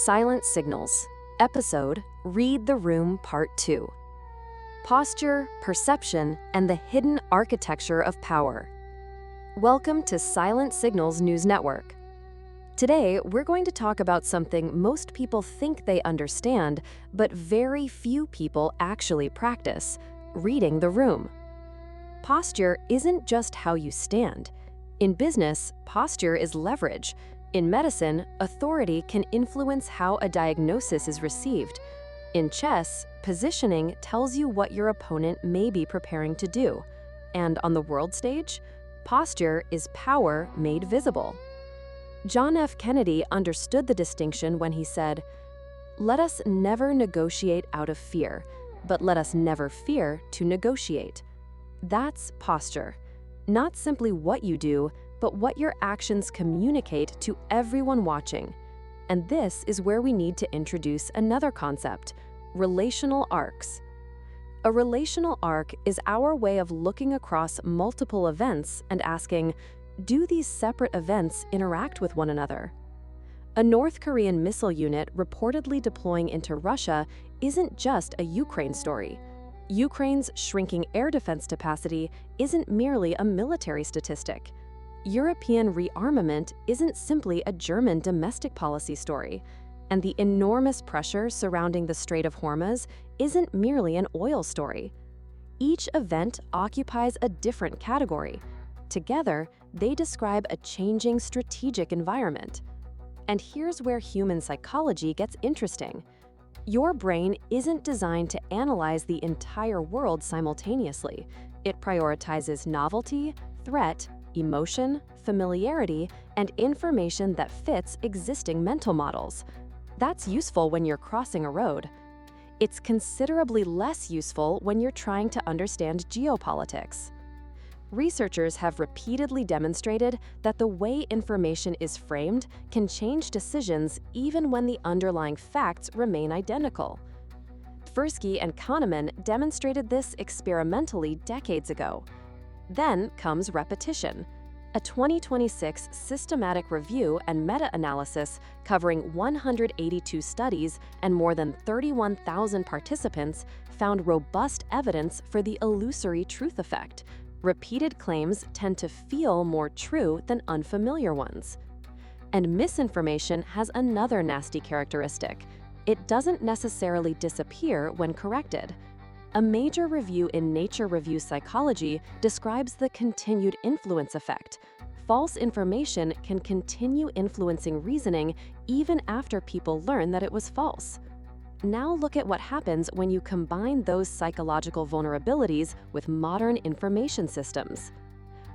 Silent Signals, Episode Read the Room Part 2. Posture, Perception, and the Hidden Architecture of Power. Welcome to Silent Signals News Network. Today, we're going to talk about something most people think they understand, but very few people actually practice: reading the room. Posture isn't just how you stand. In business, posture is leverage. In medicine, authority can influence how a diagnosis is received. In chess, positioning tells you what your opponent may be preparing to do. And on the world stage, posture is power made visible. John F. Kennedy understood the distinction when he said, "Let us never negotiate out of fear, but let us never fear to negotiate." That's posture. Not simply what you do, but what your actions communicate to everyone watching. And this is where we need to introduce another concept: relational arcs. A relational arc is our way of looking across multiple events and asking, do these separate events interact with one another? A North Korean missile unit reportedly deploying into Russia isn't just a Ukraine story. Ukraine's shrinking air defense capacity isn't merely a military statistic. European rearmament isn't simply a German domestic policy story. And the enormous pressure surrounding the Strait of Hormuz isn't merely an oil story. Each event occupies a different category. Together, they describe a changing strategic environment. And here's where human psychology gets interesting. Your brain isn't designed to analyze the entire world simultaneously. It prioritizes novelty, threat, emotion, familiarity, and information that fits existing mental models. That's useful when you're crossing a road. It's considerably less useful when you're trying to understand geopolitics. Researchers have repeatedly demonstrated that the way information is framed can change decisions even when the underlying facts remain identical. Tversky and Kahneman demonstrated this experimentally decades ago. Then comes repetition. A 2026 systematic review and meta-analysis covering 182 studies and more than 31,000 participants found robust evidence for the illusory truth effect. Repeated claims tend to feel more true than unfamiliar ones. And misinformation has another nasty characteristic. It doesn't necessarily disappear when corrected. A major review in Nature Review Psychology describes the continued influence effect. False information can continue influencing reasoning even after people learn that it was false. Now look at what happens when you combine those psychological vulnerabilities with modern information systems.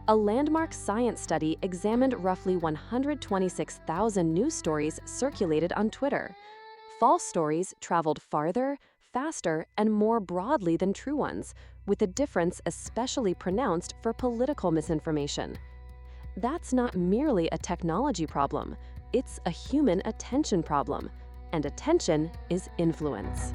A landmark science study examined roughly 126,000 news stories circulated on Twitter. False stories traveled farther, faster, and more broadly than true ones, with a difference especially pronounced for political misinformation. That's not merely a technology problem, it's a human attention problem, and attention is influence.